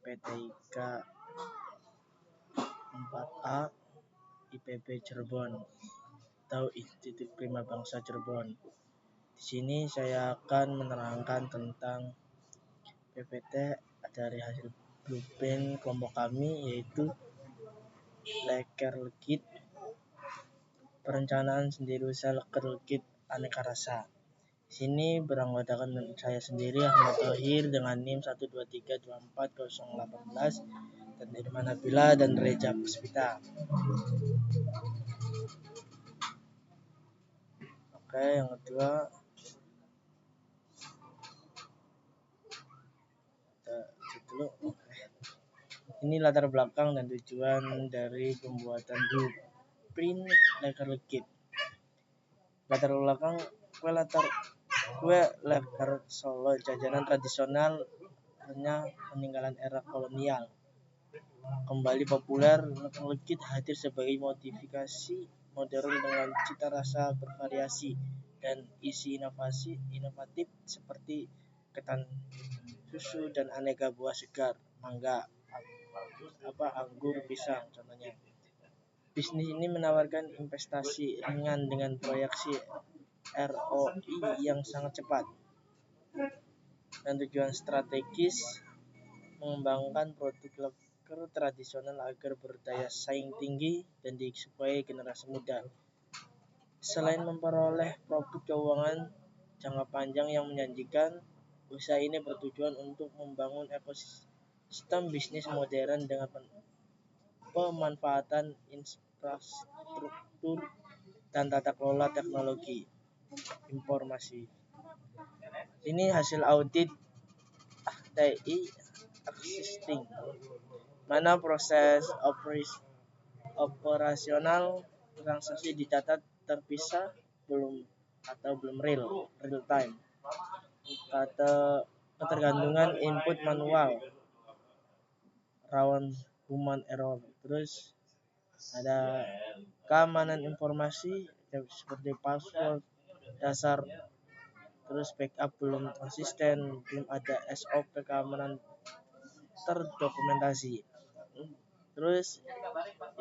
PTIK 4A IPB Cirebon atau Institut Prima Bangsa Cirebon. Di sini saya akan menerangkan tentang PPT dari hasil blueprint kelompok kami, yaitu Leker Legit, perencanaan sendiri usaha Leker Legit aneka rasa. Di sini beranggotakan saya sendiri Ahmad Thohir dengan NIM 123240018 dan Irman Nabila dan Reja Puspita. Oke, yang kedua ini latar belakang dan tujuan dari pembuatan blueprint Leker Legit. Latar belakang kue leker Solo jajanan tradisional hanya peninggalan era kolonial. Kembali populer, Leker Legit hadir sebagai modifikasi modern dengan cita rasa bervariasi dan isi inovatif seperti ketan susu dan aneka buah segar, mangga, anggur, pisang contohnya. Bisnis ini menawarkan investasi ringan dengan proyeksi ROI yang sangat cepat. Dan tujuan strategis mengembangkan produk leker tradisional agar berdaya saing tinggi dan disukai generasi muda. Selain memperoleh profit keuangan jangka panjang yang menjanjikan, usaha ini bertujuan untuk membangun ekosistem bisnis modern dengan pemanfaatan infrastruktur dan tata kelola teknologi informasi. Ini hasil audit TI existing, mana proses operasional transaksi dicatat terpisah belum real time. Ketergantungan input manual, rawan human error. Terus ada keamanan informasi seperti password dasar, terus backup belum konsisten, belum ada SOP keamanan terdokumentasi. Terus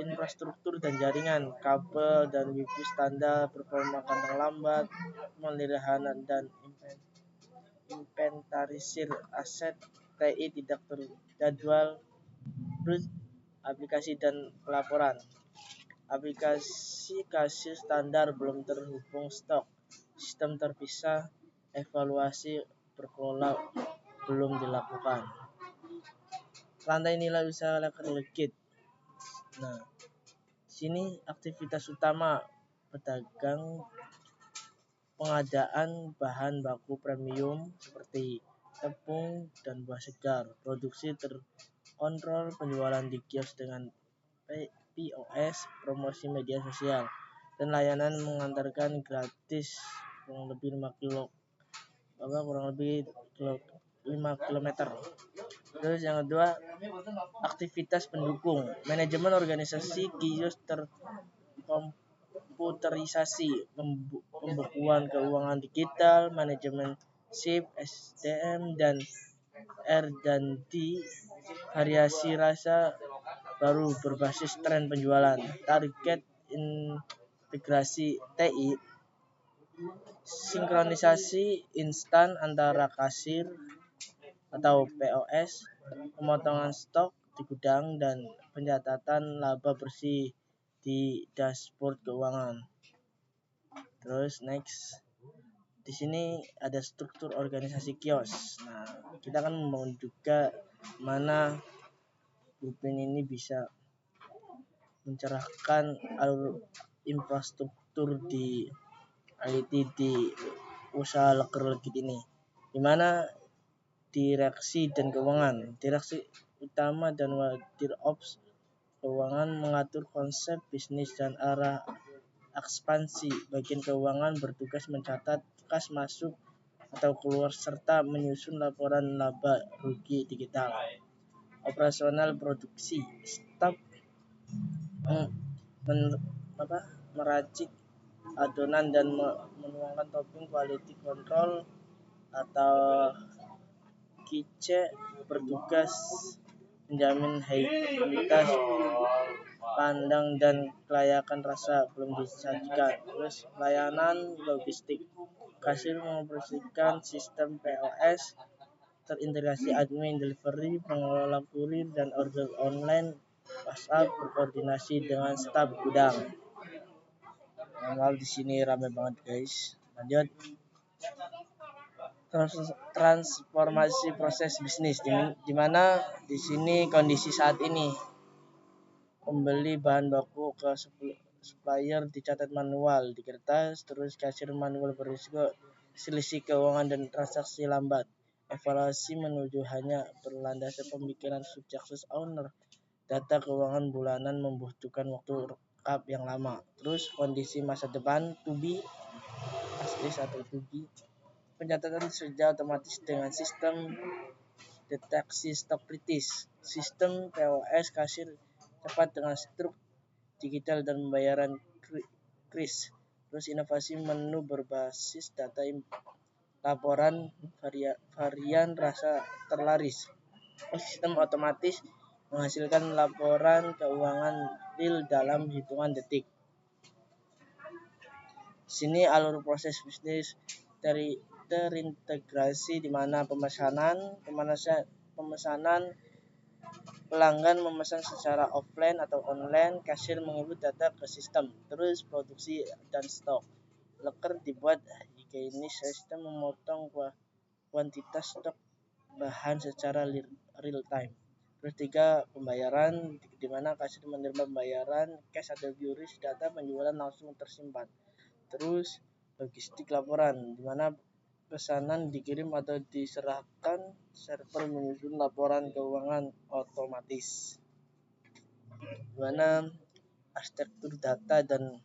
infrastruktur dan jaringan, kabel dan wifi standar, performa kadang lambat, pemeliharaan dan inventarisir aset TI tidak terjadwal. Terus aplikasi dan pelaporan, aplikasi kasir standar belum terhubung stok, sistem terpisah, evaluasi berkelola belum dilakukan. Rantai nilai usaha Leker Legit. Nah, sini aktivitas utama pedagang pengadaan bahan baku premium seperti tepung dan buah segar, produksi terkontrol, penjualan di kios dengan POS, promosi media sosial, dan layanan mengantarkan gratis kurang lebih 5 km. Terus yang kedua, aktivitas pendukung, manajemen organisasi, kios terkomputerisasi, pembukuan keuangan digital, manajemen SIP, SDM dan R&D, variasi rasa baru berbasis tren penjualan. Target integrasi TI, sinkronisasi instan antara kasir atau POS, pemotongan stok di gudang, dan pencatatan laba bersih di dashboard keuangan. Terus next, di sini ada struktur organisasi kios. Nah, kita akan membangun juga mana blueprint ini bisa mencerahkan alur infrastruktur di IT di usaha Leker Legit ini, di mana direksi dan keuangan. Direksi utama dan wadir ops keuangan mengatur konsep bisnis dan arah ekspansi. Bagian keuangan bertugas mencatat kas masuk atau keluar serta menyusun laporan laba rugi digital. Operasional produksi, staf meracik adonan dan menuangkan topping, quality control atau QC bertugas menjamin higienitas pandang dan kelayakan rasa belum disajikan. Terus pelayanan logistik, kasir mengoperasikan sistem POS terintegrasi admin, delivery, pengelola kurir dan order online, WhatsApp berkoordinasi dengan staf gudang. Maaf di sini ramai banget guys. Lanjut. Transformasi proses bisnis, di mana di sini kondisi saat ini pembeli bahan baku ke supplier dicatat manual di kertas, terus kasir manual berisiko selisih keuangan dan transaksi lambat. Evaluasi menuju hanya berlandaskan pemikiran subjektif owner. Data keuangan bulanan membutuhkan waktu rekap yang lama. Terus kondisi masa depan to be atau to be. Pencatatan sudah otomatis dengan sistem deteksi stok kritis, sistem POS kasir cepat dengan struk digital dan pembayaran kris. Terus inovasi menu berbasis data laporan varian rasa terlaris. Sistem otomatis menghasilkan laporan keuangan real dalam hitungan detik. Sini alur proses bisnis terintegrasi di mana pemesanan pelanggan memesan secara offline atau online, kasir menginput data ke sistem, terus produksi dan stok. Loker dibuat higienis, sistem memotong kuantitas stok bahan secara real time. Terus 3, pembayaran, di mana kasir menerima pembayaran cash atau QRIS, data penjualan langsung tersimpan. Terus logistik laporan, di mana pesanan dikirim atau diserahkan, server menyusun laporan keuangan otomatis. Di mana arsitektur data dan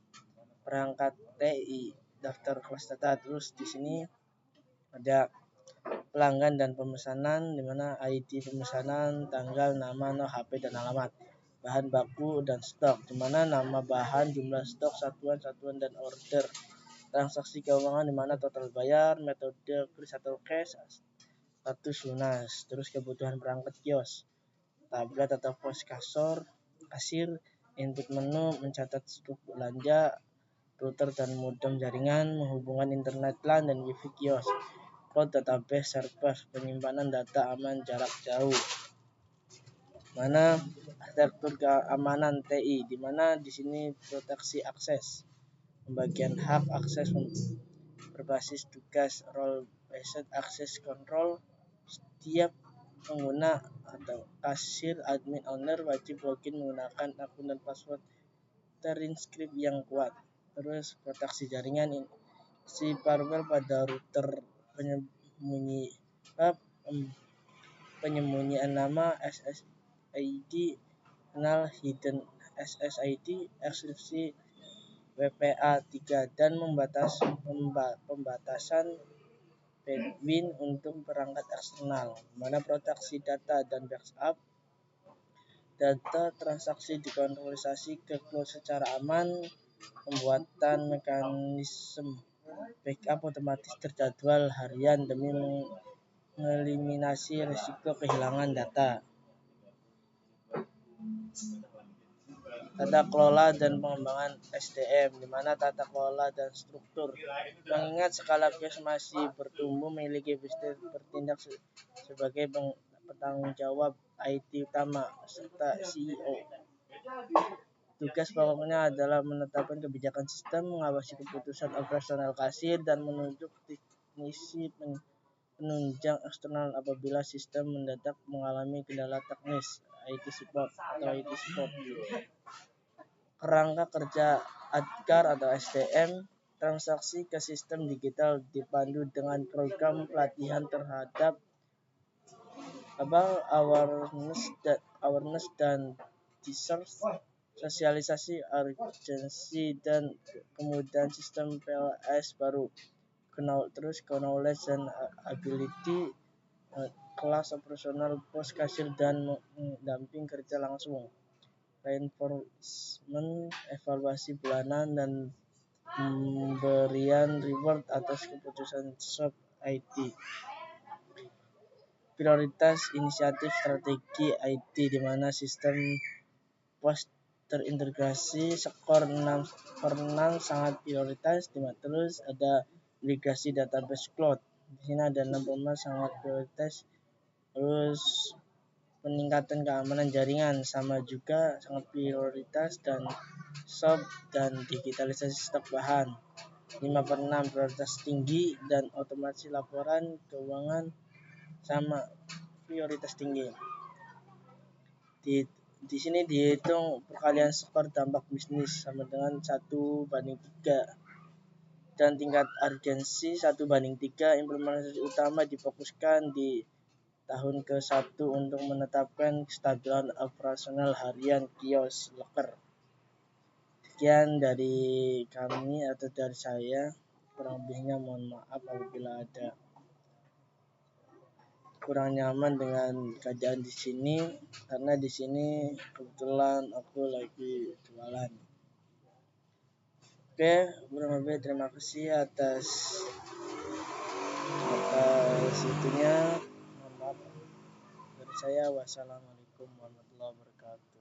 perangkat TI, daftar kelas data. Terus di sini ada pelanggan dan pemesanan, di mana ID pemesanan, tanggal, nama, HP dan alamat. Bahan baku dan stok, di mana nama bahan, jumlah stok, satuan dan order. Transaksi keuangan, di mana total bayar, metode kris atau cash, status lunas. Terus kebutuhan perangkat kios, tablet atau pos kasir, input menu, mencatat stok belanja, router dan modem jaringan, menghubungkan internet LAN dan wifi kios. Cloud database server, penyimpanan data aman jarak jauh. Mana arsitektur keamanan TI, di mana di sini proteksi akses, pembagian hak akses berbasis tugas, role based access control. Setiap pengguna atau kasir, admin, owner wajib login menggunakan akun dan password terinskrip yang kuat. Terus proteksi jaringan, si firewall pada router, penyembunyian nama, SSID, kenal hidden SSID, ekskripsi WPA3 dan pembatasan bandwidth untuk perangkat eksternal. Mana proteksi data dan backup, data transaksi dikonversi ke cloud secara aman, pembuatan mekanisme backup otomatis terjadwal harian demi mengeliminasi risiko kehilangan data. Tata kelola dan pengembangan SDM, di mana tata kelola dan struktur. Mengingat skala kios masih bertumbuh, memiliki bisnis bertindak sebagai penanggung jawab IT utama serta CEO. Tugas pokoknya adalah menetapkan kebijakan sistem, mengawasi keputusan operasional kasir, dan menunjuk teknisi penunjang eksternal apabila sistem mendadak mengalami kendala teknis. IT support. Kerangka kerja ADKAR atau SDM, transaksi ke sistem digital dipandu dengan program pelatihan terhadap awareness dan research, sosialisasi urgensi dan kemudahan sistem POS baru. Terus knowledge dan ability, kelas operasional pos kasir dan mendamping kerja langsung. Reinforcement, evaluasi bulanan dan pemberian reward atas keputusan shop IT. prioritas inisiatif strategi IT, di mana sistem pos terintegrasi skor 6/6 sangat prioritas. Terus ada migrasi database cloud, di sini ada 6 sangat prioritas. Terus peningkatan keamanan jaringan sama juga sangat prioritas, dan SOP dan digitalisasi stok bahan 5/6 prioritas tinggi, dan otomasi laporan keuangan sama prioritas tinggi. Di sini dihitung perkalian skor dampak bisnis sama dengan 1/3, dan tingkat urgensi 1/3. Implementasi utama difokuskan di tahun ke-1 untuk menetapkan kestabilan operasional harian kios loker. Sekian dari kami atau dari saya, kurang lebihnya mohon maaf apabila ada kurang nyaman dengan keadaan di sini, karena di sini kebetulan aku lagi jualan. Oke, kurang lebih terima kasih atas itunya. Mohon maaf dari saya. Wassalamualaikum warahmatullahi wabarakatuh.